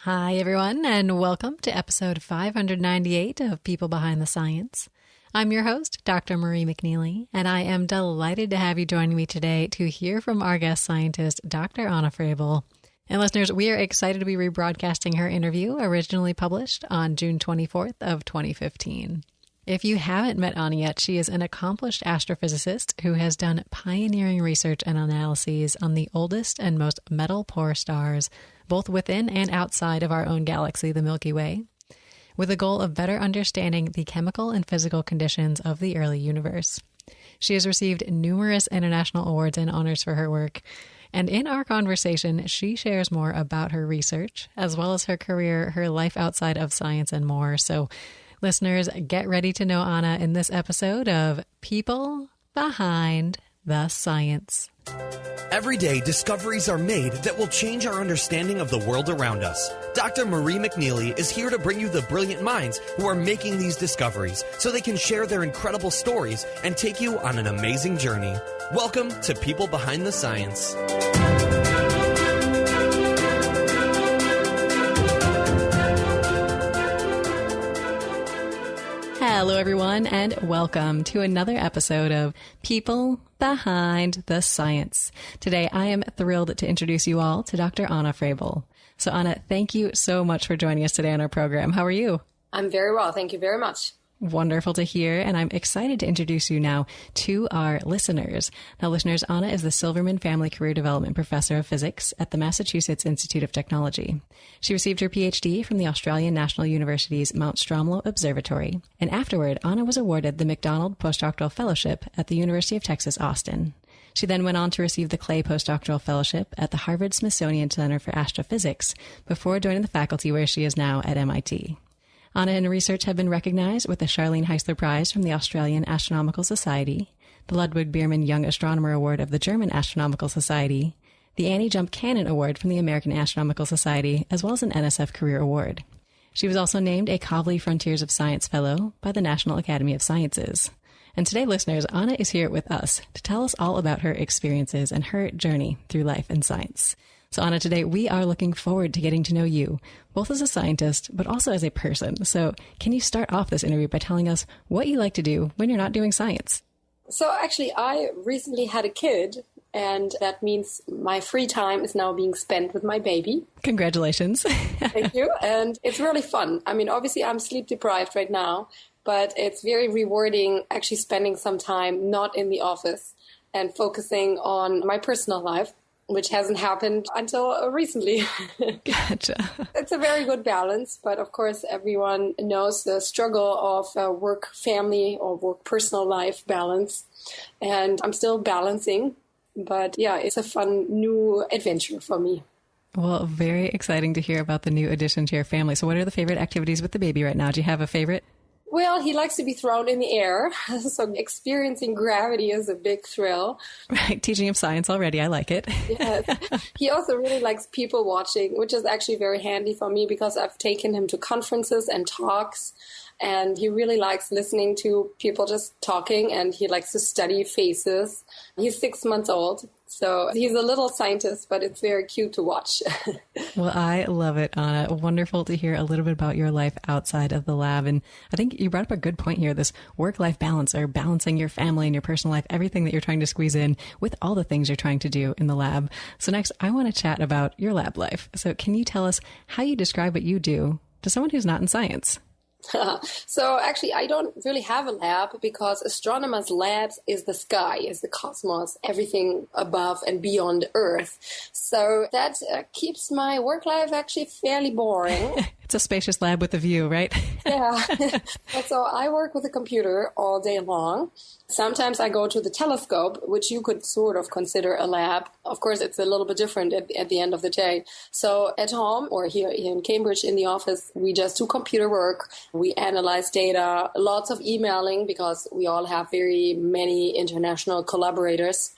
Hi, everyone, and welcome to episode 598 of People Behind the Science. I'm your host, Dr. Marie McNeely, and I am delighted to have you joining me today to hear from our guest scientist, Dr. Anna Frebel. And listeners, we are excited to be rebroadcasting her interview, originally published on June 24th of 2015. If you haven't met Anna yet, she is an accomplished astrophysicist who has done pioneering research and analyses on the oldest and most metal-poor stars, both within and outside of our own galaxy, the Milky Way, with the goal of better understanding the chemical and physical conditions of the early universe. She has received numerous international awards and honors for her work, and in our conversation, she shares more about her research, as well as her career, her life outside of science, and more. So, listeners, get ready to know Anna in this episode of People Behind the Science. Every day, discoveries are made that will change our understanding of the world around us. Dr. Marie McNeely is here to bring you the brilliant minds who are making these discoveries so they can share their incredible stories and take you on an amazing journey. Welcome to People Behind the Science. Hello, everyone, and welcome to another episode of People Behind the Science. Today, I am thrilled to introduce you all to Dr. Anna Frebel. So, Anna, thank you so much for joining us today on our program. How are you? I'm very well. Thank you very much. Wonderful to hear, and I'm excited to introduce you now to our listeners. Now, listeners, Anna is the Silverman Family Career Development Professor of Physics at the Massachusetts Institute of Technology. She received her PhD from the Australian National University's Mount Stromlo Observatory, and afterward, Anna was awarded the McDonald Postdoctoral Fellowship at the University of Texas, Austin. She then went on to receive the Clay Postdoctoral Fellowship at the Harvard-Smithsonian Center for Astrophysics before joining the faculty where she is now at MIT. Anna and her research have been recognized with the Charlene Heisler Prize from the Australian Astronomical Society, the Ludwig-Biermann Young Astronomer Award of the German Astronomical Society, the Annie Jump Cannon Award from the American Astronomical Society, as well as an NSF Career Award. She was also named a Kavli Frontiers of Science Fellow by the National Academy of Sciences. And today, listeners, Anna is here with us to tell us all about her experiences and her journey through life and science. So, Anna, today we are looking forward to getting to know you, both as a scientist, but also as a person. So can you start off this interview by telling us what you like to do when you're not doing science? So actually, I recently had a kid, and that means my free time is now being spent with my baby. Congratulations. Thank you. And it's really fun. I mean, obviously, I'm sleep deprived right now, but it's very rewarding actually spending some time not in the office and focusing on my personal life, which hasn't happened until recently. Gotcha. It's a very good balance, but of course everyone knows the struggle of work-family or work-personal life balance, and I'm still balancing, but yeah, it's a fun new adventure for me. Well, very exciting to hear about the new addition to your family. So what are the favorite activities with the baby right now? Do you have a favorite? Well, he likes to be thrown in the air, so experiencing gravity is a big thrill. Right, teaching him science already. I like it. Yes. He also really likes people watching, which is actually very handy for me because I've taken him to conferences and talks, and he really likes listening to people just talking, and he likes to study faces. He's 6 months old, so he's a little scientist, but it's very cute to watch. Well, I love it, Anna. Wonderful to hear a little bit about your life outside of the lab. And I think you brought up a good point here, this work-life balance, or balancing your family and your personal life, everything that you're trying to squeeze in with all the things you're trying to do in the lab. So next, I want to chat about your lab life. So can you tell us how you describe what you do to someone who's not in science? So actually, I don't really have a lab because astronomers' labs is the sky, is the cosmos, everything above and beyond Earth. So that keeps my work life actually fairly boring. It's a spacious lab with a view, right? Yeah. And so I work with a computer all day long. Sometimes I go to the telescope, which you could sort of consider a lab. Of course, it's a little bit different at the end of the day. So at home or here in Cambridge in the office, we just do computer work. We analyze data, lots of emailing because we all have very many international collaborators.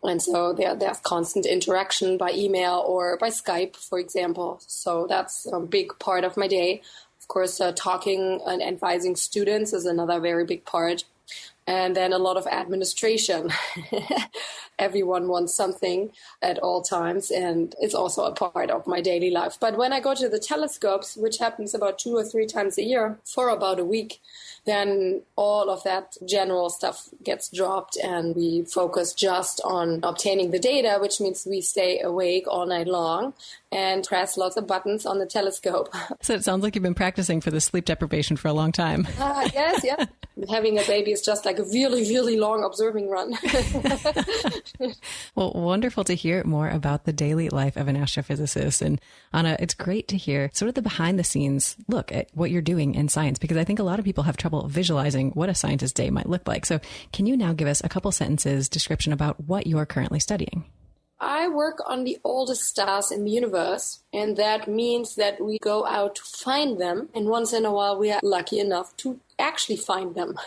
And so there's constant interaction by email or by Skype, for example. So that's a big part of my day. Of course, talking and advising students is another very big part. and then a lot of administration. Everyone wants something at all times, and it's also a part of my daily life. But when I go to the telescopes, which happens about 2 or 3 times a year for about a week, then all of that general stuff gets dropped and we focus just on obtaining the data, which means we stay awake all night long and press lots of buttons on the telescope. So it sounds like you've been practicing for the sleep deprivation for a long time. Yes. Having a baby is just like a really, really long observing run. Well, wonderful to hear more about the daily life of an astrophysicist. And Anna, it's great to hear sort of the behind the scenes look at what you're doing in science, because I think a lot of people have trouble visualizing what a scientist's day might look like. So can you now give us a couple sentences description about what you're currently studying? I work on the oldest stars in the universe, and that means that we go out to find them, and once in a while we are lucky enough to actually find them.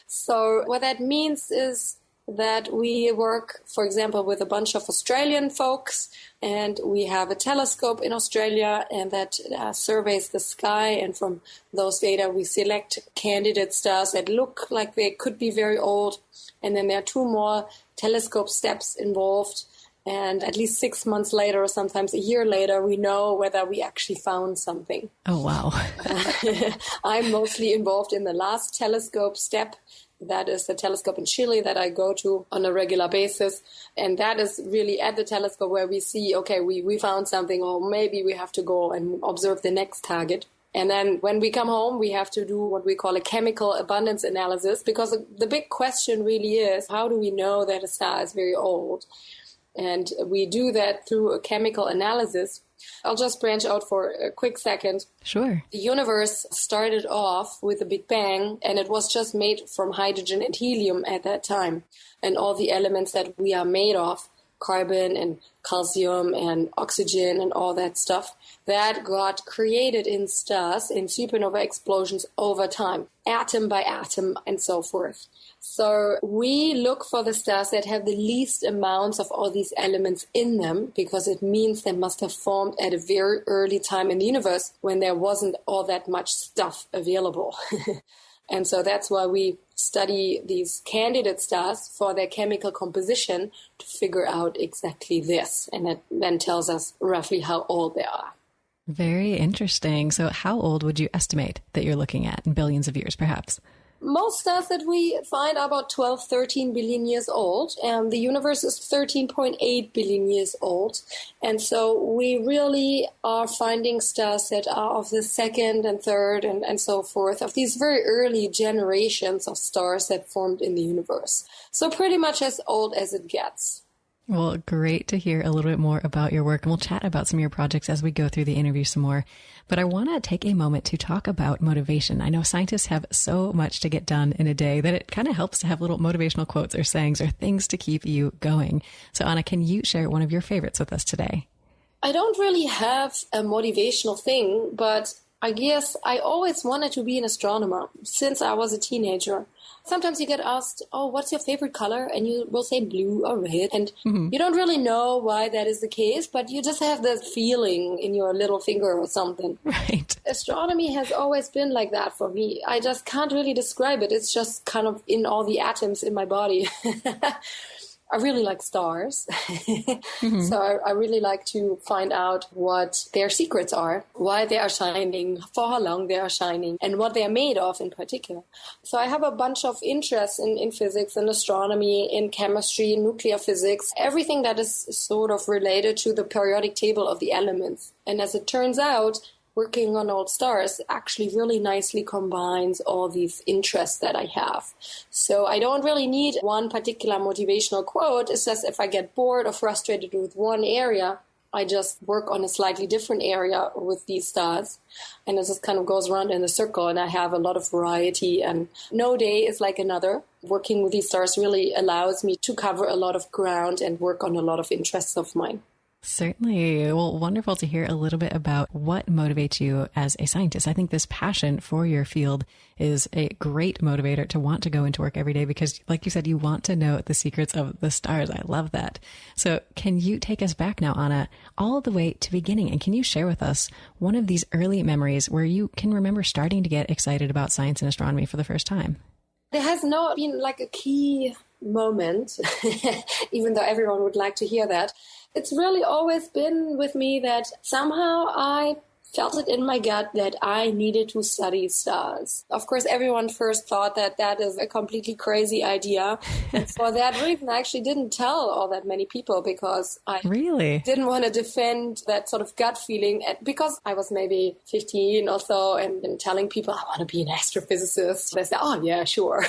So what that means is that we work, for example, with a bunch of Australian folks, and we have a telescope in Australia, and that surveys the sky, and from those data we select candidate stars that look like they could be very old, and then there are 2 more telescope steps involved, and at least 6 months later or sometimes a year later we know whether we actually found something. Oh, wow. I'm mostly involved in the last telescope step. That is the telescope in Chile that I go to on a regular basis. And that is really at the telescope where we see, okay, we found something, or maybe we have to go and observe the next target. And then when we come home, we have to do what we call a chemical abundance analysis, because the big question really is, how do we know that a star is very old? And we do that through a chemical analysis. I'll just branch out for a quick second. Sure. The universe started off with a Big Bang, and it was just made from hydrogen and helium at that time. And all the elements that we are made of, carbon and calcium and oxygen and all that stuff, that got created in stars in supernova explosions over time, atom by atom and so forth. So we look for the stars that have the least amounts of all these elements in them, because it means they must have formed at a very early time in the universe when there wasn't all that much stuff available. And so that's why we study these candidate stars for their chemical composition to figure out exactly this. And it then tells us roughly how old they are. Very interesting. So how old would you estimate that you're looking at in billions of years, perhaps? Most stars that we find are about 12, 13 billion years old, and the universe is 13.8 billion years old. And so we really are finding stars that are of the second and third and so forth, of these very early generations of stars that formed in the universe. So pretty much as old as it gets. Well, great to hear a little bit more about your work, and we'll chat about some of your projects as we go through the interview some more. But I want to take a moment to talk about motivation. I know scientists have so much to get done in a day that it kind of helps to have little motivational quotes or sayings or things to keep you going. So Anna, can you share one of your favorites with us today? I don't really have a motivational thing, but I guess I always wanted to be an astronomer since I was a teenager. Sometimes you get asked, oh, what's your favorite color? And you will say blue or red. And you don't really know why that is the case, but you just have that feeling in your little finger or something. Right. Astronomy has always been like that for me. I just can't really describe it. It's just kind of in all the atoms in my body. I really like stars. So I really like to find out what their secrets are, why they are shining, for how long they are shining, and what they are made of in particular. So I have a bunch of interests in physics, in astronomy, in chemistry, in nuclear physics, everything that is sort of related to the periodic table of the elements. And as it turns out, working on old stars actually really nicely combines all these interests that I have. So I don't really need one particular motivational quote. It's just if I get bored or frustrated with one area, I just work on a slightly different area with these stars. And it just kind of goes around in a circle, and I have a lot of variety, and no day is like another. Working with these stars really allows me to cover a lot of ground and work on a lot of interests of mine. Certainly. Well, wonderful to hear a little bit about what motivates you as a scientist. I think this passion for your field is a great motivator to want to go into work every day because, like you said, you want to know the secrets of the stars. I love that. So can you take us back now, Anna, all the way to beginning? And can you share with us one of these early memories where you can remember starting to get excited about science and astronomy for the first time? There has not been like a key moment, even though everyone would like to hear that. It's really always been with me that somehow I felt it in my gut that I needed to study stars. Of course, everyone first thought that that is a completely crazy idea. And for that reason, I actually didn't tell all that many people because I really didn't want to defend that sort of gut feeling because I was maybe 15 or so and telling people I want to be an astrophysicist. They said, oh, yeah, sure.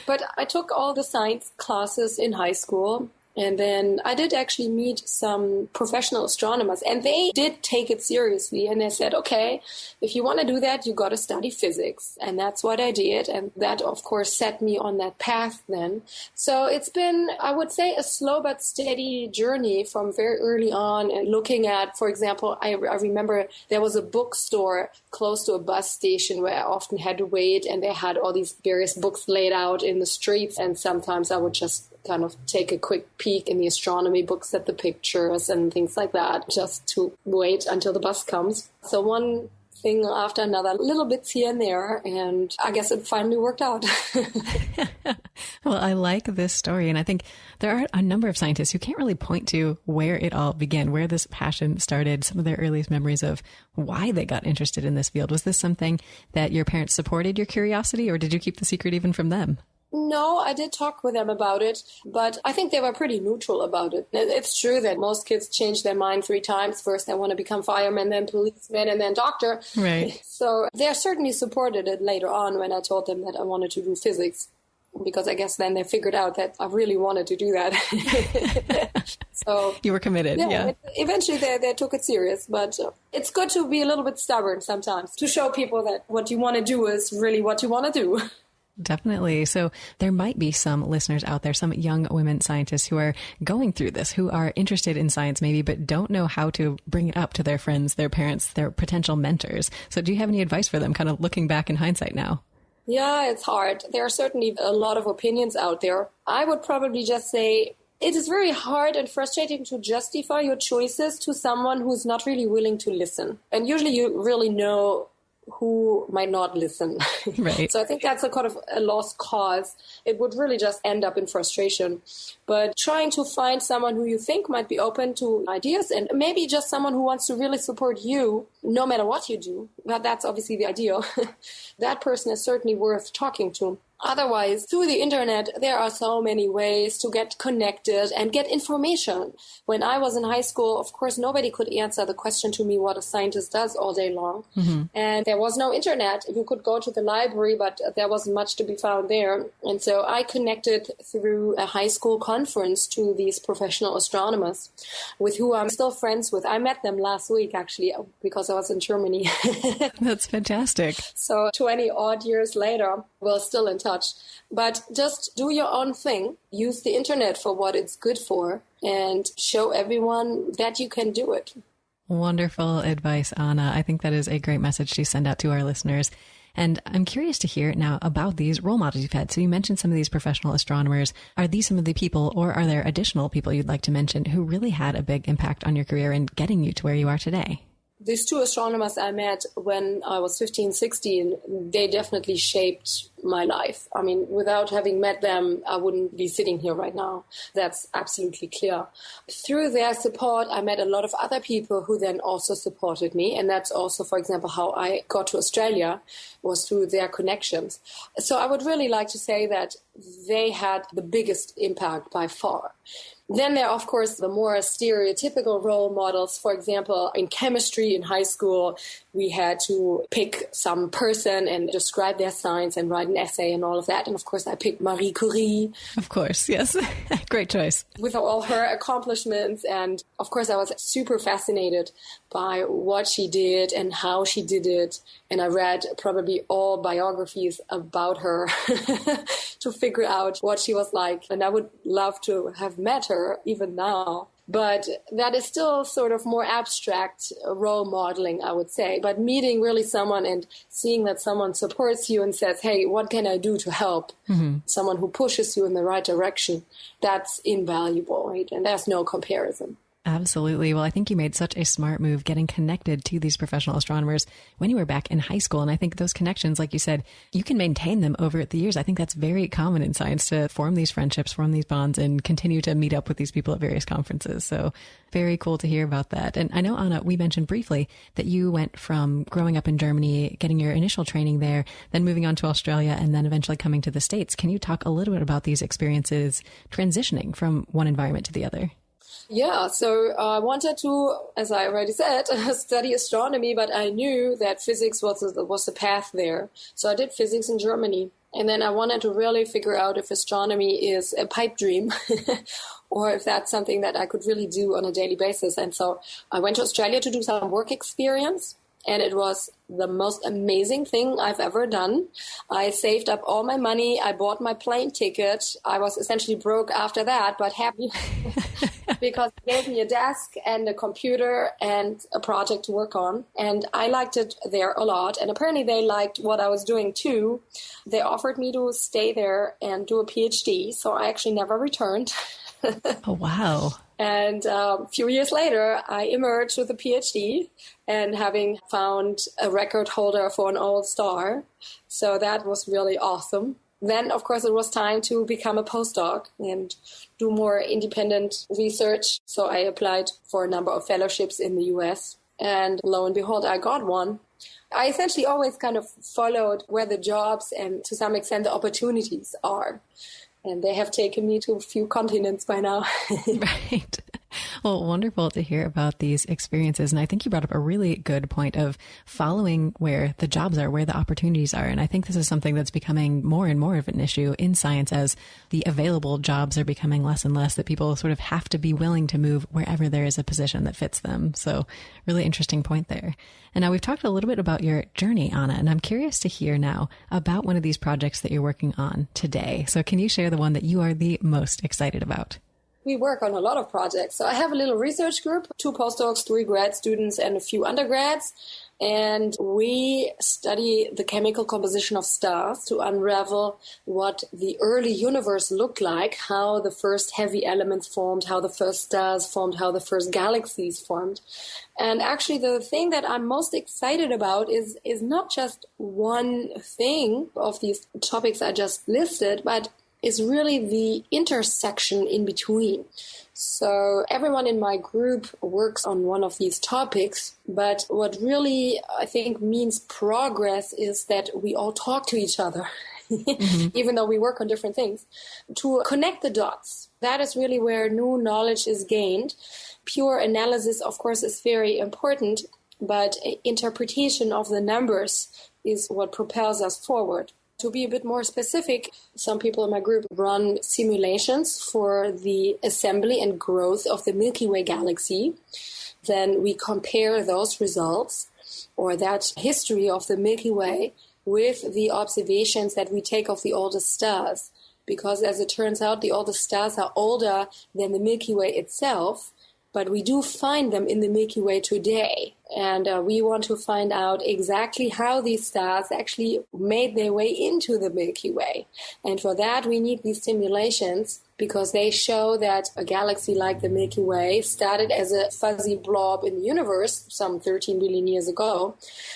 But I took all the science classes in high school. And then I did actually meet some professional astronomers, and they did take it seriously. And they said, okay, if you want to do that, you got to study physics. And that's what I did. And that, of course, set me on that path then. So it's been, I would say, a slow but steady journey from very early on. And looking at, for example, I remember there was a bookstore close to a bus station where I often had to wait. And they had all these various books laid out in the streets. And sometimes I would just kind of take a quick peek in the astronomy books at the pictures and things like that, just to wait until the bus comes. So one thing after another, little bits here and there, and I guess it finally worked out. Well, I like this story, and I think there are a number of scientists who can't really point to where it all began, where this passion started, some of their earliest memories of why they got interested in this field. Was this something that your parents supported your curiosity, or did you keep the secret even from them? No, I did talk with them about it, but I think they were pretty neutral about it. It's true that most kids change their mind 3 times. First, they want to become fireman, then policeman, and then doctor. Right. So they certainly supported it later on when I told them that I wanted to do physics, because I guess then they figured out that I really wanted to do that. So you were committed. Yeah. Eventually, they took it serious, but it's good to be a little bit stubborn sometimes to show people that what you want to do is really what you want to do. Definitely. So there might be some listeners out there, some young women scientists who are going through this, who are interested in science maybe, but don't know how to bring it up to their friends, their parents, their potential mentors. So do you have any advice for them, kind of looking back in hindsight now? Yeah, it's hard. There are certainly a lot of opinions out there. I would probably just say it is very hard and frustrating to justify your choices to someone who's not really willing to listen. And usually you really know who might not listen. Right. So I think that's a kind of a lost cause. It would really just end up in frustration. But trying to find someone who you think might be open to ideas, and maybe just someone who wants to really support you, no matter what you do, but that's obviously the ideal. That person is certainly worth talking to. Otherwise, through the internet, there are so many ways to get connected and get information. When I was in high school, of course, nobody could answer the question to me what a scientist does all day long. Mm-hmm. And there was no internet. You could go to the library, but there wasn't much to be found there. And so I connected through a high school conference to these professional astronomers with who I'm still friends with. I met them last week, actually, because I was in Germany. That's fantastic. So 20 odd years later, we're still in touch. But just do your own thing. Use the internet for what it's good for and show everyone that you can do it. Wonderful advice, Anna. I think that is a great message to send out to our listeners. And I'm curious to hear now about these role models you've had. So you mentioned some of these professional astronomers. Are these some of the people, or are there additional people you'd like to mention who really had a big impact on your career and getting you to where you are today? These 2 astronomers I met when I was 15, 16, they definitely shaped my life. I mean, without having met them, I wouldn't be sitting here right now. That's absolutely clear. Through their support, I met a lot of other people who then also supported me. And that's also, for example, how I got to Australia, was through their connections. So I would really like to say that they had the biggest impact by far. Then there are, of course, the more stereotypical role models. For example, in chemistry in high school, we had to pick some person and describe their science and write an essay and all of that. And of course, I picked Marie Curie. Of course, yes. Great choice. With all her accomplishments. And of course, I was super fascinated by what she did and how she did it. And I read probably all biographies about her to figure out what she was like. And I would love to have met her even now. But that is still sort of more abstract role modeling, I would say. But meeting really someone and seeing that someone supports you and says, hey, what can I do to help? Mm-hmm. Someone who pushes you in the right direction, that's invaluable, right? And there's no comparison. Absolutely. Well, I think you made such a smart move getting connected to these professional astronomers when you were back in high school. And I think those connections, like you said, you can maintain them over the years. I think that's very common in science to form these friendships, form these bonds, and continue to meet up with these people at various conferences. So very cool to hear about that. And I know, Anna, we mentioned briefly that you went from growing up in Germany, getting your initial training there, then moving on to Australia, and then eventually coming to the States. Can you talk a little bit about these experiences transitioning from one environment to the other? Yeah, so I wanted to, as I already said, study astronomy, but I knew that physics was the path there. So I did physics in Germany. And then I wanted to really figure out if astronomy is a pipe dream or if that's something that I could really do on a daily basis. And so I went to Australia to do some work experience. And it was the most amazing thing I've ever done. I saved up all my money. I bought my plane ticket. I was essentially broke after that, but happy because it gave me a desk and a computer and a project to work on. And I liked it there a lot. And apparently they liked what I was doing too. They offered me to stay there and do a PhD. So I actually never returned. Oh, wow. And a few years later, I emerged with a PhD and having found a record holder for an old star. So that was really awesome. Then, of course, it was time to become a postdoc and do more independent research. So I applied for a number of fellowships in the US. And lo and behold, I got one. I essentially always kind of followed where the jobs and to some extent the opportunities are. And they have taken me to a few continents by now. Right. Well, wonderful to hear about these experiences. And I think you brought up a really good point of following where the jobs are, where the opportunities are. And I think this is something that's becoming more and more of an issue in science as the available jobs are becoming less and less, that people sort of have to be willing to move wherever there is a position that fits them. So really interesting point there. And now we've talked a little bit about your journey, Anna, and I'm curious to hear now about one of these projects that you're working on today. So can you share the one that you are the most excited about? We work on a lot of projects. So I have a little research group, 2 postdocs, 3 grad students, and a few undergrads. And we study the chemical composition of stars to unravel what the early universe looked like, how the first heavy elements formed, how the first stars formed, how the first galaxies formed. And actually, the thing that I'm most excited about is not just one thing of these topics I just listed, but is really the intersection in between. So everyone in my group works on one of these topics, but what really I think means progress is that we all talk to each other, even though we work on different things, to connect the dots. That is really where new knowledge is gained. Pure analysis, of course, is very important, but interpretation of the numbers is what propels us forward. To be a bit more specific, some people in my group run simulations for the assembly and growth of the Milky Way galaxy. Then we compare those results or that history of the Milky Way with the observations that we take of the oldest stars. Because as it turns out, the oldest stars are older than the Milky Way itself, but we do find them in the Milky Way today. And we want to find out exactly how these stars actually made their way into the Milky Way. And for that, we need these simulations because they show that a galaxy like the Milky Way started as a fuzzy blob in the universe some 13 billion years ago.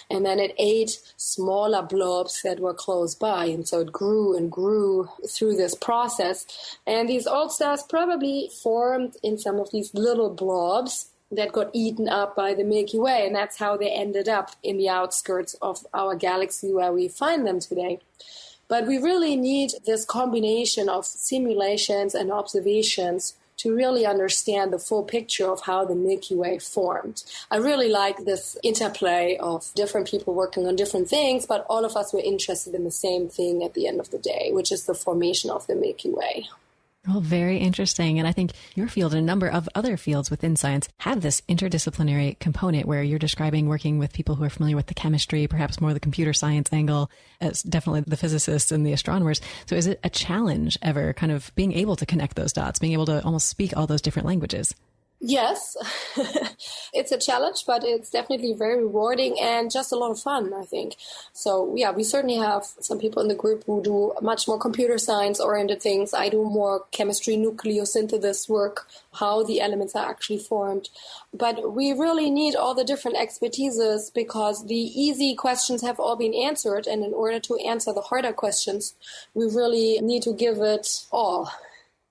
And then it ate smaller blobs that were close by. And so it grew and grew through this process. And these old stars probably formed in some of these little blobs that got eaten up by the Milky Way, and that's how they ended up in the outskirts of our galaxy where we find them today. But we really need this combination of simulations and observations to really understand the full picture of how the Milky Way formed. I really like this interplay of different people working on different things, but all of us were interested in the same thing at the end of the day, which is the formation of the Milky Way. Well, very interesting. And I think your field and a number of other fields within science have this interdisciplinary component where you're describing working with people who are familiar with the chemistry, perhaps more the computer science angle, as definitely the physicists and the astronomers. So is it a challenge ever kind of being able to connect those dots, being able to almost speak all those different languages? Yes, it's a challenge, but it's definitely very rewarding and just a lot of fun, I think. So, yeah, we certainly have some people in the group who do much more computer science-oriented things. I do more chemistry, nucleosynthesis work, how the elements are actually formed. But we really need all the different expertises because the easy questions have all been answered. And in order to answer the harder questions, we really need to give it all.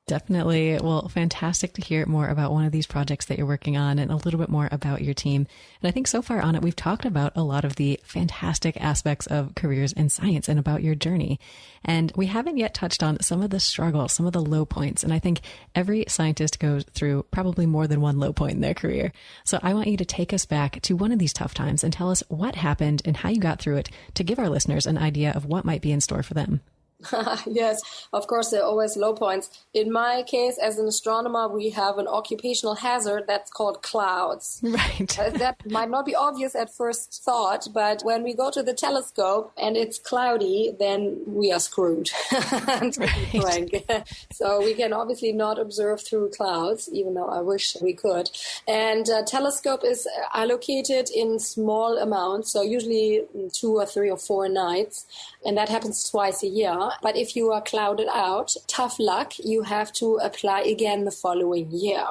Definitely. Well, fantastic to hear more about one of these projects that you're working on and a little bit more about your team. And I think so far on it, we've talked about a lot of the fantastic aspects of careers in science and about your journey. And we haven't yet touched on some of the struggles, some of the low points. And I think every scientist goes through probably more than one low point in their career. So I want you to take us back to one of these tough times and tell us what happened and how you got through it to give our listeners an idea of what might be in store for them. Yes, of course, there are always low points. In my case, as an astronomer, we have an occupational hazard that's called clouds. Right. That might not be obvious at first thought, but when we go to the telescope and it's cloudy, then we are screwed. Right. So we can obviously not observe through clouds, even though I wish we could. And telescope is allocated in small amounts, so usually 2 or 3 or 4 nights, and that happens twice a year. But if you are clouded out, tough luck, you have to apply again the following year.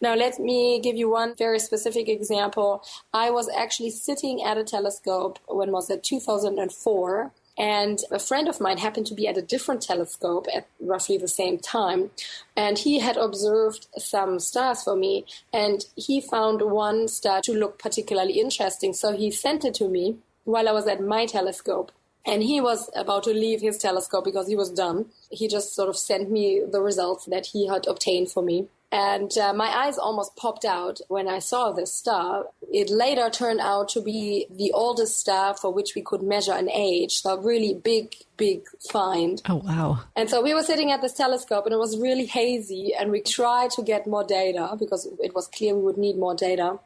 Now, let me give you one very specific example. I was actually sitting at a telescope, when was it, 2004, and a friend of mine happened to be at a different telescope at roughly the same time. And he had observed some stars for me, and he found one star to look particularly interesting. So he sent it to me while I was at my telescope. And he was about to leave his telescope because he was done. He just sort of sent me the results that he had obtained for me. And my eyes almost popped out when I saw this star. It later turned out to be the oldest star for which we could measure an age. So really big find. Oh, wow. And so we were sitting at this telescope and it was really hazy. And we tried to get more data because it was clear we would need more data.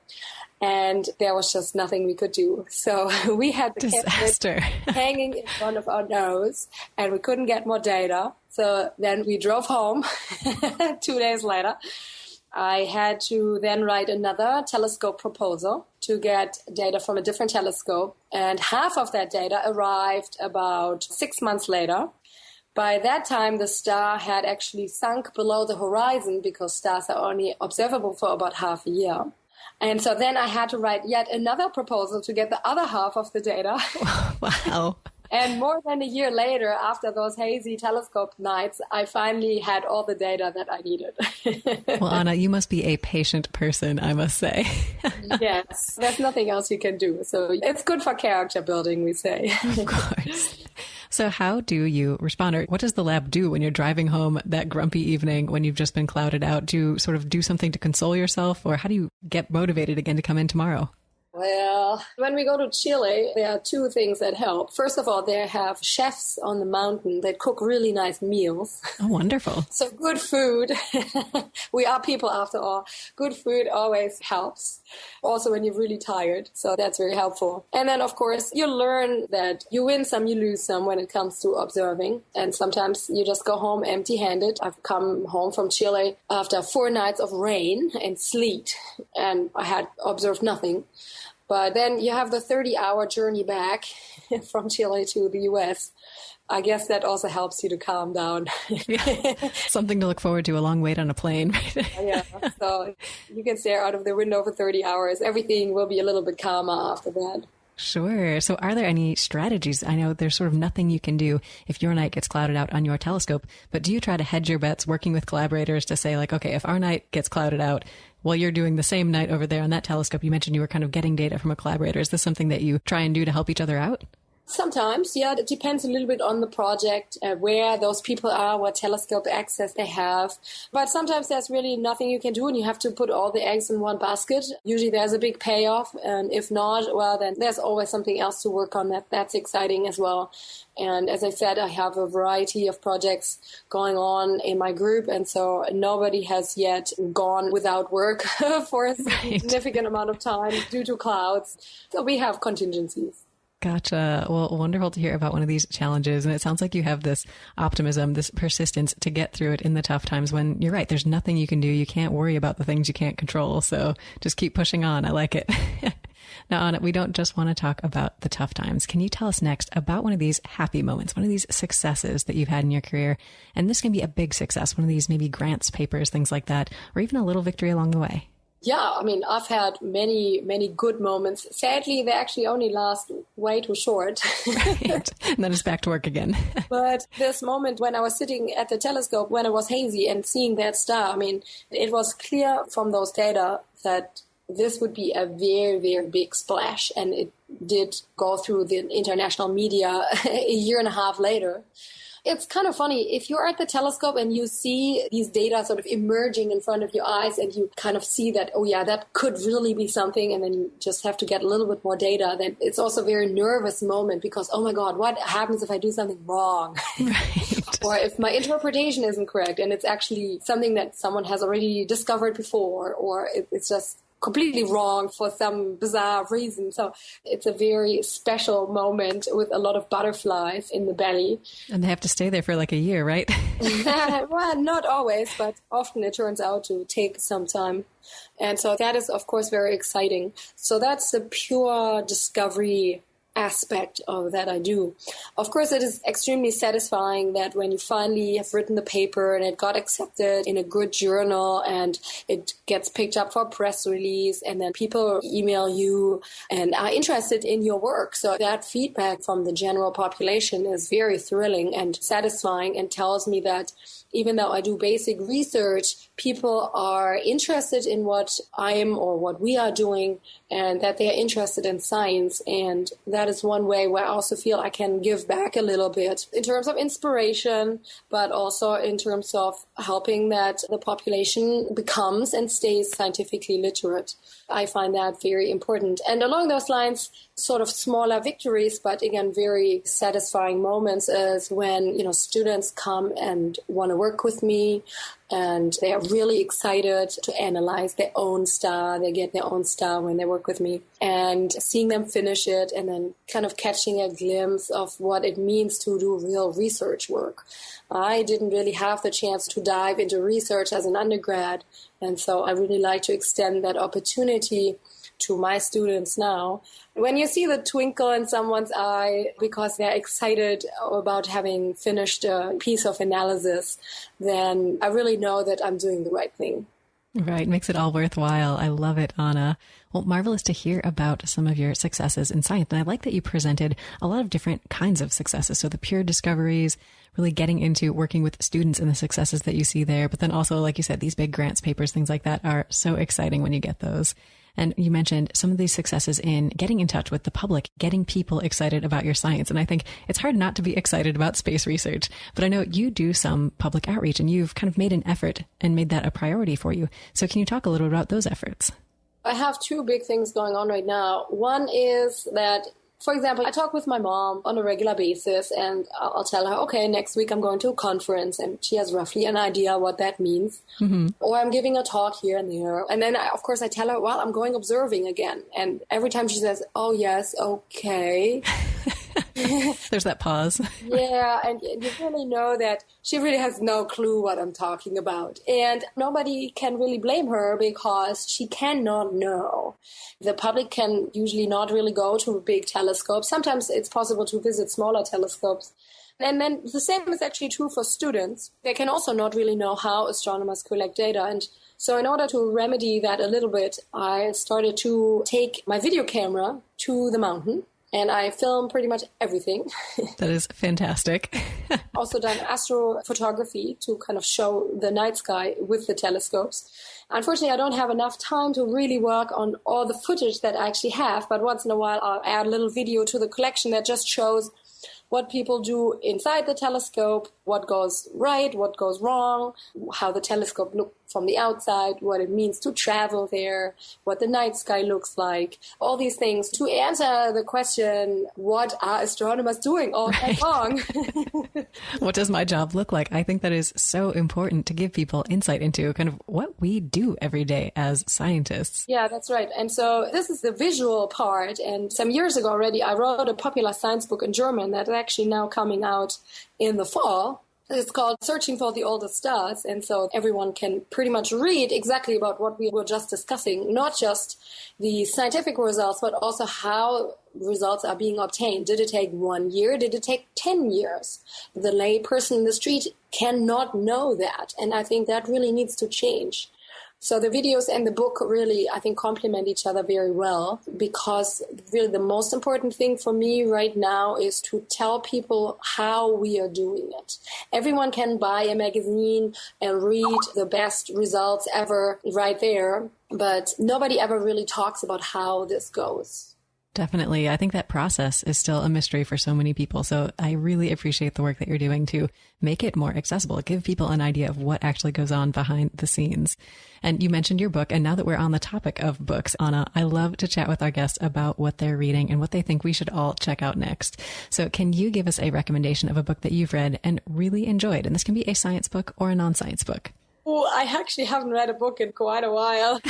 And there was just nothing we could do. So we had the disaster hanging in front of our nose and we couldn't get more data. So then we drove home 2 days later. I had to then write another telescope proposal to get data from a different telescope. And half of that data arrived about 6 months later. By that time, the star had actually sunk below the horizon because stars are only observable for about half a year. And so then I had to write yet another proposal to get the other half of the data. Wow. And more than a year later, after those hazy telescope nights, I finally had all the data that I needed. Well, Anna, you must be a patient person, I must say. Yes, there's nothing else you can do. So it's good for character building, we say. Of course. So how do you respond, or what does the lab do when you're driving home that grumpy evening when you've just been clouded out? Do you sort of do something to console yourself, or how do you get motivated again to come in tomorrow? Well, when we go to Chile, there are 2 things that help. First of all, they have chefs on the mountain that cook really nice meals. Oh, wonderful. So good food. We are people after all. Good food always helps. Also when you're really tired. So that's very helpful. And then, of course, you learn that you win some, you lose some when it comes to observing. And sometimes you just go home empty-handed. I've come home from Chile after 4 nights of rain and sleet, and I had observed nothing. But then you have the 30-hour journey back from Chile to the U.S. I guess that also helps you to calm down. Yeah. Something to look forward to, a long wait on a plane. Yeah, so you can stare out of the window for 30 hours. Everything will be a little bit calmer after that. Sure. So are there any strategies? I know there's sort of nothing you can do if your night gets clouded out on your telescope, but do you try to hedge your bets working with collaborators to say, like, okay, if our night gets clouded out, while you're doing the same night over there on that telescope, you mentioned you were kind of getting data from a collaborator. Is this something that you try and do to help each other out? Sometimes, yeah. It depends a little bit on the project, where those people are, what telescope access they have. But sometimes there's really nothing you can do, and you have to put all the eggs in one basket. Usually there's a big payoff, and if not, well, then there's always something else to work on. That's exciting as well. And as I said, I have a variety of projects going on in my group, and so nobody has yet gone without work for a significant amount of time due to clouds. So we have contingencies. Gotcha. Well, wonderful to hear about one of these challenges. And it sounds like you have this optimism, this persistence to get through it in the tough times when you're right. There's nothing you can do. You can't worry about the things you can't control. So just keep pushing on. I like it. Now, Anna, we don't just want to talk about the tough times. Can you tell us next about one of these happy moments, one of these successes that you've had in your career? And this can be a big success, one of these maybe grants, papers, things like that, or even a little victory along the way. Yeah, I mean, I've had many, many good moments. Sadly, they actually only last way too short. Right. And then it's back to work again. But this moment when I was sitting at the telescope, when it was hazy and seeing that star, I mean, it was clear from those data that this would be a very, very big splash. And it did go through the international media a year and a half later. It's kind of funny. If you're at the telescope and you see these data sort of emerging in front of your eyes and you kind of see that, oh yeah, that could really be something, and then you just have to get a little bit more data, then it's also a very nervous moment because, oh my God, what happens if I do something wrong? Right. Or if my interpretation isn't correct and it's actually something that someone has already discovered before, or it's just completely wrong for some bizarre reason. So it's a very special moment with a lot of butterflies in the belly. And they have to stay there for like a year, right? Well, not always, but often it turns out to take some time. And so that is, of course, very exciting. So that's the pure discovery aspect of that I do. Of course, it is extremely satisfying that when you finally have written the paper and it got accepted in a good journal and it gets picked up for a press release and then people email you and are interested in your work. So that feedback from the general population is very thrilling and satisfying and tells me that even though I do basic research, people are interested in what I am or what we are doing and that they are interested in science. And that is one way where I also feel I can give back a little bit in terms of inspiration, but also in terms of helping that the population becomes and stays scientifically literate. I find that very important. And along those lines, sort of smaller victories, but again, very satisfying moments is when, students come and want to work with me and they are really excited to analyze their own star. They get their own star when they work with me and seeing them finish it and then kind of catching a glimpse of what it means to do real research work. I didn't really have the chance to dive into research as an undergrad. And so I really like to extend that opportunity to my students now. When you see the twinkle in someone's eye because they're excited about having finished a piece of analysis, then I really know that I'm doing the right thing. Right. Makes it all worthwhile. I love it, Anna. Well, marvelous to hear about some of your successes in science. And I like that you presented a lot of different kinds of successes. So the pure discoveries, really getting into working with students and the successes that you see there. But then also, like you said, these big grants, papers, things like that are so exciting when you get those. And you mentioned some of these successes in getting in touch with the public, getting people excited about your science. And I think it's hard not to be excited about space research. But I know you do some public outreach and you've kind of made an effort and made that a priority for you. So can you talk a little bit about those efforts? I have two big things going on right now. One is that, for example, I talk with my mom on a regular basis and I'll tell her, okay, next week I'm going to a conference, and she has roughly an idea what that means. Mm-hmm. Or I'm giving a talk here and there. And then, of course, I tell her, well, I'm going observing again. And every time she says, oh, yes, okay. There's that pause. Yeah, and you really know that she really has no clue what I'm talking about. And nobody can really blame her because she cannot know. The public can usually not really go to big telescopes. Sometimes it's possible to visit smaller telescopes. And then the same is actually true for students. They can also not really know how astronomers collect data. And so in order to remedy that a little bit, I started to take my video camera to the mountain. And I film pretty much everything. That is fantastic. Also done astrophotography to kind of show the night sky with the telescopes. Unfortunately, I don't have enough time to really work on all the footage that I actually have. But once in a while, I'll add a little video to the collection that just shows what people do inside the telescope, what goes right, what goes wrong, how the telescope from the outside, what it means to travel there, what the night sky looks like, all these things to answer the question, what are astronomers doing all night long? What does my job look like? I think that is so important to give people insight into kind of what we do every day as scientists. Yeah, that's right. And so this is the visual part. And some years ago already, I wrote a popular science book in German that's actually now coming out in the fall. It's called Searching for the Oldest Stars. And so everyone can pretty much read exactly about what we were just discussing, not just the scientific results, but also how results are being obtained. Did it take 1 year? Did it take 10 years? The lay person in the street cannot know that. And I think that really needs to change. So the videos and the book really, I think, complement each other very well, because really the most important thing for me right now is to tell people how we are doing it. Everyone can buy a magazine and read the best results ever right there, but nobody ever really talks about how this goes. Definitely. I think that process is still a mystery for so many people. So I really appreciate the work that you're doing to make it more accessible, give people an idea of what actually goes on behind the scenes. And you mentioned your book. And now that we're on the topic of books, Anna, I love to chat with our guests about what they're reading and what they think we should all check out next. So can you give us a recommendation of a book that you've read and really enjoyed? And this can be a science book or a non-science book. Oh, I actually haven't read a book in quite a while.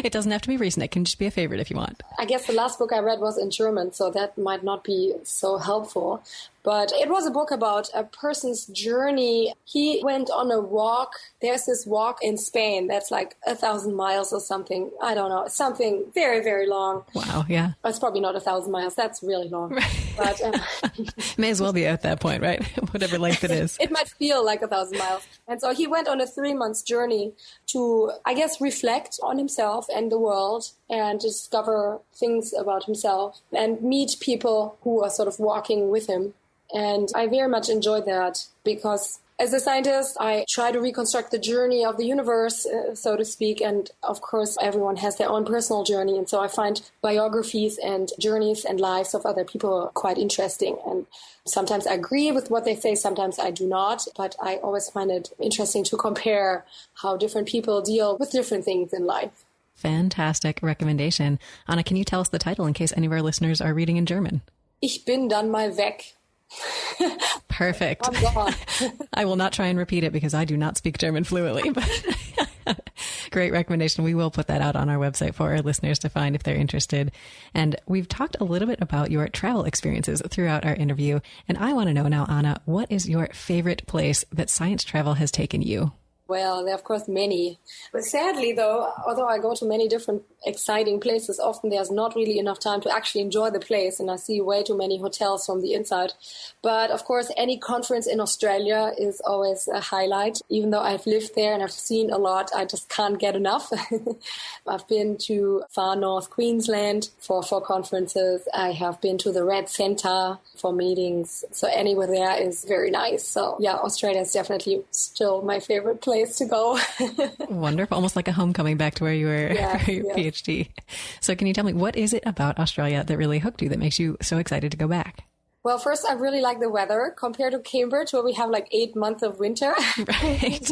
It doesn't have to be recent. It can just be a favorite if you want. I guess the last book I read was in German, so that might not be so helpful. But it was a book about a person's journey. He went on a walk. There's this walk in Spain that's like 1,000 miles or something. I don't know. Something very, very long. Wow, yeah. It's probably not 1,000 miles. That's really long. But may as well be at that point, right? Whatever length it is. It might feel like 1,000 miles. And so he went on a 3-month journey to, I guess, reflect on himself and the world and discover things about himself and meet people who are sort of walking with him. And I very much enjoyed that because as a scientist, I try to reconstruct the journey of the universe, so to speak. And of course, everyone has their own personal journey. And so I find biographies and journeys and lives of other people quite interesting. And sometimes I agree with what they say, sometimes I do not. But I always find it interesting to compare how different people deal with different things in life. Fantastic recommendation. Anna, can you tell us the title in case any of our listeners are reading in German? Ich bin dann mal weg. Perfect. I'm gone. I will not try and repeat it because I do not speak German fluently, but great recommendation. We will put that out on our website for our listeners to find if they're interested. And we've talked a little bit about your travel experiences throughout our interview. And I want to know now, Anna, what is your favorite place that science travel has taken you? Well, there are, of course, many. But sadly, though, although I go to many different exciting places, often there's not really enough time to actually enjoy the place, and I see way too many hotels from the inside. But, of course, any conference in Australia is always a highlight. Even though I've lived there and I've seen a lot, I just can't get enough. I've been to far north Queensland for conferences. I have been to the Red Centre for meetings. So anywhere there is very nice. So, yeah, Australia is definitely still my favorite place to go. Wonderful. Almost like a homecoming back to where you were for your PhD. So can you tell me, what is it about Australia that really hooked you, that makes you so excited to go back? Well, first, I really like the weather compared to Cambridge, where we have like 8 months of winter. Right.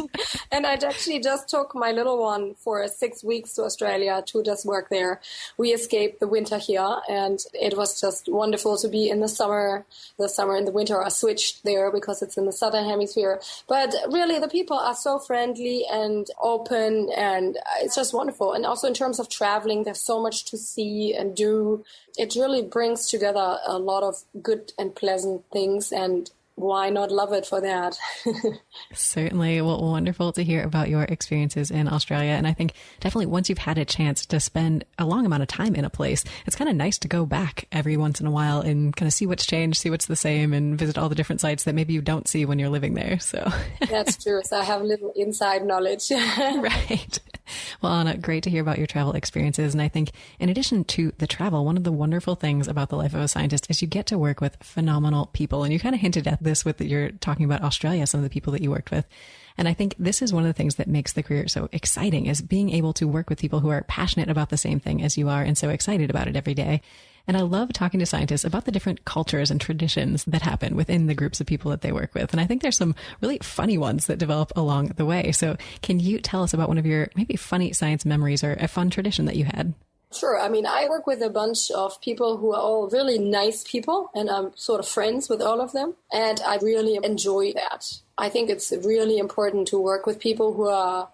And I actually just took my little one for 6 weeks to Australia to just work there. We escaped the winter here, and it was just wonderful to be in the summer. The summer and the winter are switched there because it's in the southern hemisphere. But really, the people are so friendly and open, and it's just wonderful. And also in terms of traveling, there's so much to see and do. It really brings together a lot of good and pleasant things, and why not love it for that? Certainly. Well, wonderful to hear about your experiences in Australia. And I think definitely once you've had a chance to spend a long amount of time in a place, it's kind of nice to go back every once in a while and kind of see what's changed, see what's the same, and visit all the different sites that maybe you don't see when you're living there. So that's true. So I have a little inside knowledge. Right. Well, Anna, great to hear about your travel experiences. And I think in addition to the travel, one of the wonderful things about the life of a scientist is you get to work with phenomenal people. And you kind of hinted at this with you're talking about Australia, some of the people that you worked with. And I think this is one of the things that makes the career so exciting, is being able to work with people who are passionate about the same thing as you are and so excited about it every day. And I love talking to scientists about the different cultures and traditions that happen within the groups of people that they work with. And I think there's some really funny ones that develop along the way. So can you tell us about one of your maybe funny science memories or a fun tradition that you had? Sure. I mean, I work with a bunch of people who are all really nice people, and I'm sort of friends with all of them. And I really enjoy that. I think it's really important to work with people who are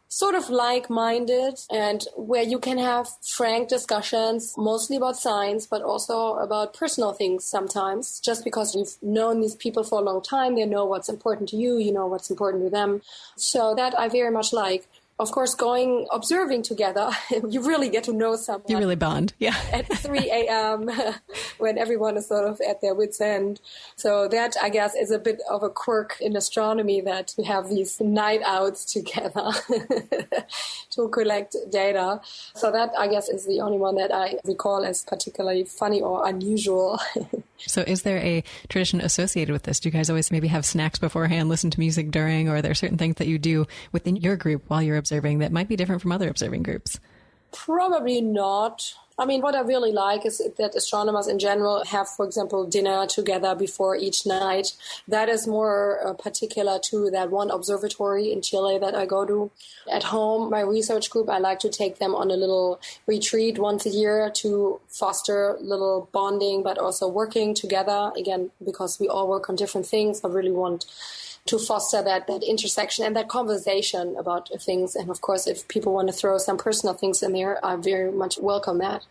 sort of like-minded and where you can have frank discussions, mostly about science, but also about personal things sometimes. Just because you've known these people for a long time, they know what's important to you, you know what's important to them. So that I very much like. Of course, observing together, you really get to know someone. You really bond, yeah. At 3 a.m. when everyone is sort of at their wits' end. So that, I guess, is a bit of a quirk in astronomy, that we have these night outs together to collect data. So that, I guess, is the only one that I recall as particularly funny or unusual. So is there a tradition associated with this? Do you guys always maybe have snacks beforehand, listen to music during, or are there certain things that you do within your group while you're observing that might be different from other observing groups? Probably not. I mean, what I really like is that astronomers in general have, for example, dinner together before each night. That is more particular to that one observatory in Chile that I go to. At home, my research group, I like to take them on a little retreat once a year to foster little bonding, but also working together. Again, because we all work on different things, I really want to foster that intersection and that conversation about things. And of course, if people want to throw some personal things in there, I very much welcome that.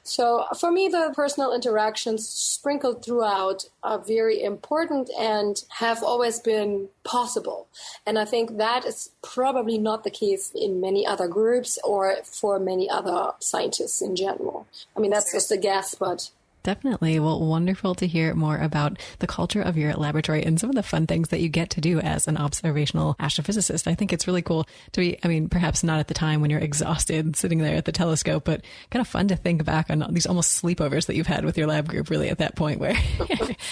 So for me, the personal interactions sprinkled throughout are very important and have always been possible. And I think that is probably not the case in many other groups or for many other scientists in general. I mean, that's just a guess, but... Definitely. Well, wonderful to hear more about the culture of your laboratory and some of the fun things that you get to do as an observational astrophysicist. I think it's really cool to be, I mean, perhaps not at the time when you're exhausted sitting there at the telescope, but kind of fun to think back on these almost sleepovers that you've had with your lab group, really, at that point where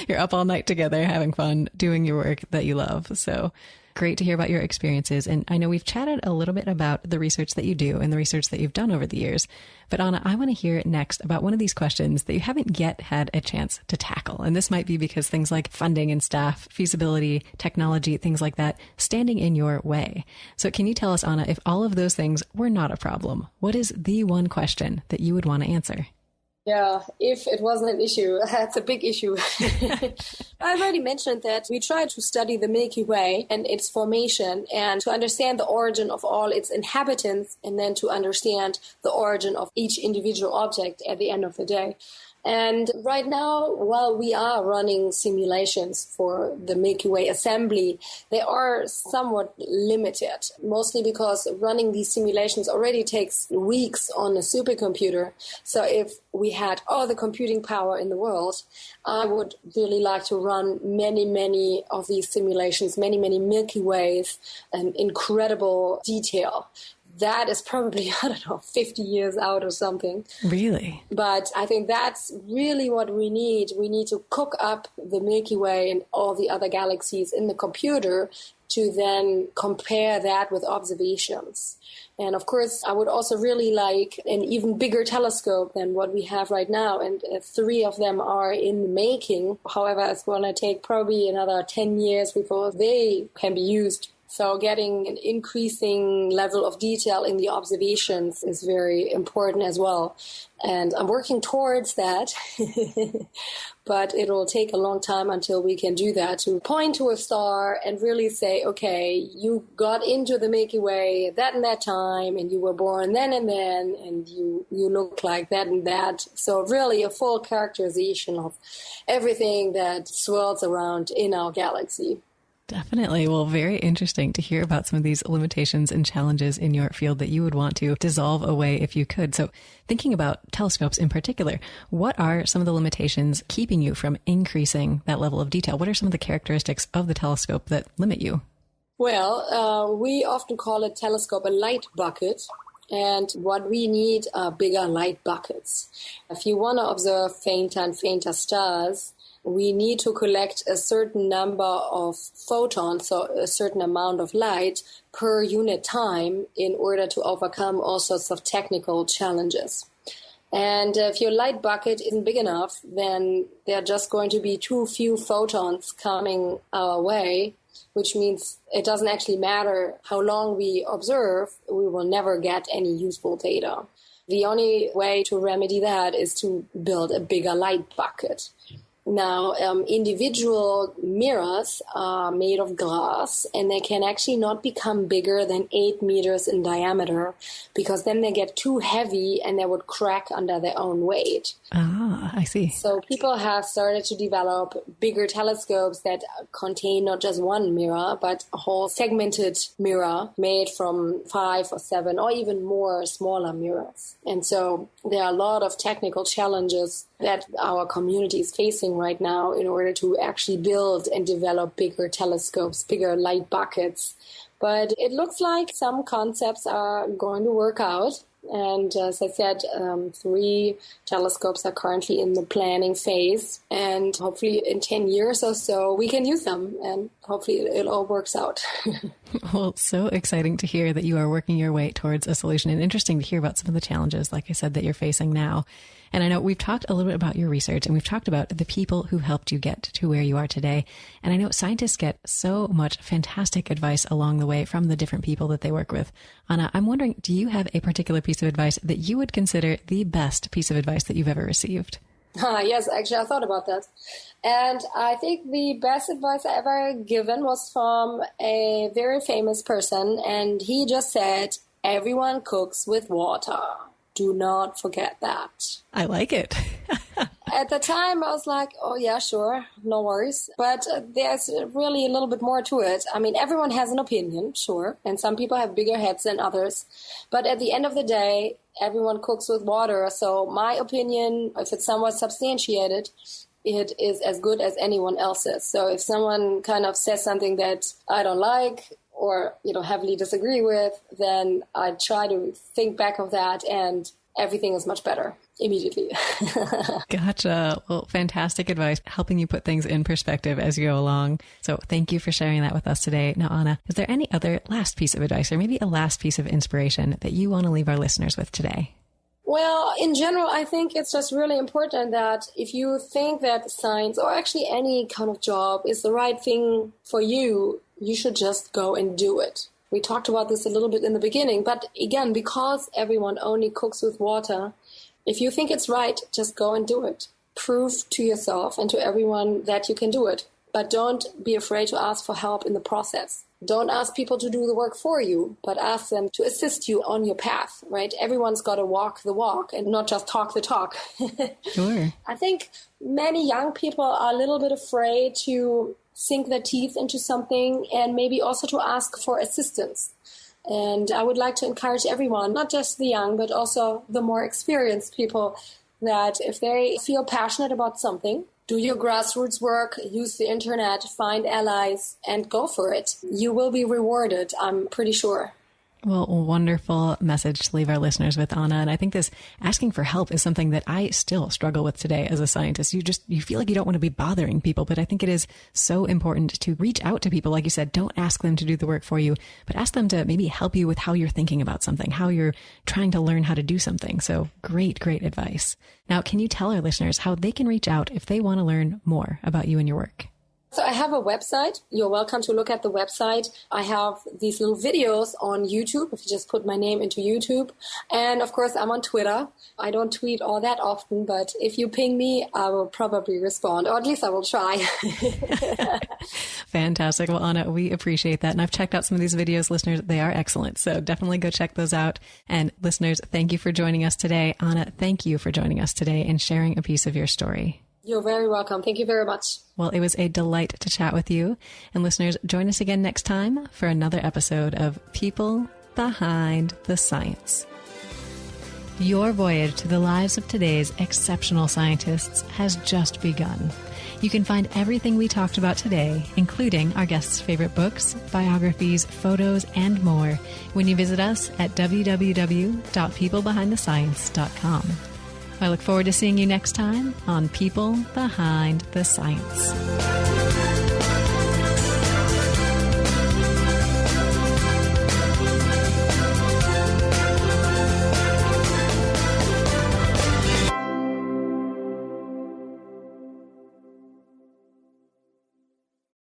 you're up all night together, having fun, doing your work that you love. So great to hear about your experiences. And I know we've chatted a little bit about the research that you do and the research that you've done over the years. But Anna, I want to hear next about one of these questions that you haven't yet had a chance to tackle. And this might be because things like funding and staff, feasibility, technology, things like that, standing in your way. So can you tell us, Anna, if all of those things were not a problem, what is the one question that you would want to answer? Yeah, if it wasn't an issue, that's a big issue. I've already mentioned that we try to study the Milky Way and its formation and to understand the origin of all its inhabitants and then to understand the origin of each individual object at the end of the day. And right now, while we are running simulations for the Milky Way assembly, they are somewhat limited, mostly because running these simulations already takes weeks on a supercomputer. So if we had all the computing power in the world, I would really like to run many of these simulations, many Milky Ways, in incredible detail. That is probably, 50 years out or something. Really? But I think that's really what we need. We need to cook up the Milky Way and all the other galaxies in the computer to then compare that with observations. And of course, I would also really like an even bigger telescope than what we have right now. And 3 of them are in the making. However, it's going to take probably another 10 years before they can be used. So getting an increasing level of detail in the observations is very important as well. And I'm working towards that, but it will take a long time until we can do that, to point to a star and really say, okay, you got into the Milky Way at that and that time, and you were born then and then, and you look like that and that. So really a full characterization of everything that swirls around in our galaxy. Definitely. Well, very interesting to hear about some of these limitations and challenges in your field that you would want to dissolve away if you could. So thinking about telescopes in particular, what are some of the limitations keeping you from increasing that level of detail? What are some of the characteristics of the telescope that limit you? Well, we often call a telescope a light bucket. And what we need are bigger light buckets. If you want to observe fainter and fainter stars, we need to collect a certain number of photons, so a certain amount of light per unit time, in order to overcome all sorts of technical challenges. And if your light bucket isn't big enough, then there are just going to be too few photons coming our way, which means it doesn't actually matter how long we observe, we will never get any useful data. The only way to remedy that is to build a bigger light bucket. Now, individual mirrors are made of glass, and they can actually not become bigger than 8 meters in diameter, because then they get too heavy and they would crack under their own weight. Ah, I see. So people have started to develop bigger telescopes that contain not just one mirror, but a whole segmented mirror made from 5 or 7 or even more smaller mirrors. And so there are a lot of technical challenges that our community is facing right now in order to actually build and develop bigger telescopes, bigger light buckets. But it looks like some concepts are going to work out. And as I said, 3 telescopes are currently in the planning phase. And hopefully in 10 years or so, we can use them. And hopefully it all works out. Well, so exciting to hear that you are working your way towards a solution, and interesting to hear about some of the challenges, like I said, that you're facing now. And I know we've talked a little bit about your research, and we've talked about the people who helped you get to where you are today. And I know scientists get so much fantastic advice along the way from the different people that they work with. Anna, I'm wondering, do you have a particular piece of advice that you would consider the best piece of advice that you've ever received? Yes, actually, I thought about that. And I think the best advice I ever given was from a very famous person. And he just said, everyone cooks with water. Do not forget that. I like it. At the time, I was like, oh, yeah, sure, no worries. But there's really a little bit more to it. I mean, everyone has an opinion, sure. And some people have bigger heads than others. But at the end of the day, everyone cooks with water. So my opinion, if it's somewhat substantiated, it is as good as anyone else's. So if someone kind of says something that I don't like or, heavily disagree with, then I try to think back of that, and everything is much better immediately. Gotcha. Well, fantastic advice, helping you put things in perspective as you go along. So thank you for sharing that with us today. Now, Anna, is there any other last piece of advice, or maybe a last piece of inspiration that you want to leave our listeners with today? Well, in general, I think it's just really important that if you think that science, or actually any kind of job, is the right thing for you, you should just go and do it. We talked about this a little bit in the beginning, but again, because everyone only cooks with water, if you think it's right, just go and do it. Prove to yourself and to everyone that you can do it. But don't be afraid to ask for help in the process. Don't ask people to do the work for you, but ask them to assist you on your path, right? Everyone's got to walk the walk and not just talk the talk. Sure. I think many young people are a little bit afraid to sink their teeth into something, and maybe also to ask for assistance. And I would like to encourage everyone, not just the young, but also the more experienced people, that if they feel passionate about something, do your grassroots work, use the internet, find allies, and go for it. You will be rewarded, I'm pretty sure. Well, wonderful message to leave our listeners with, Anna. And I think this asking for help is something that I still struggle with today as a scientist. You feel like you don't want to be bothering people, but I think it is so important to reach out to people. Like you said, don't ask them to do the work for you, but ask them to maybe help you with how you're thinking about something, how you're trying to learn how to do something. So great, great advice. Now, can you tell our listeners how they can reach out if they want to learn more about you and your work? So I have a website. You're welcome to look at the website. I have these little videos on YouTube, if you just put my name into YouTube. And of course, I'm on Twitter. I don't tweet all that often, but if you ping me, I will probably respond, or at least I will try. Fantastic. Well, Anna, we appreciate that. And I've checked out some of these videos, listeners. They are excellent. So definitely go check those out. And listeners, thank you for joining us today. Anna, thank you for joining us today and sharing a piece of your story. You're very welcome. Thank you very much. Well, it was a delight to chat with you. And listeners, join us again next time for another episode of People Behind the Science. Your voyage to the lives of today's exceptional scientists has just begun. You can find everything we talked about today, including our guests' favorite books, biographies, photos, and more, when you visit us at www.peoplebehindthescience.com. I look forward to seeing you next time on People Behind the Science.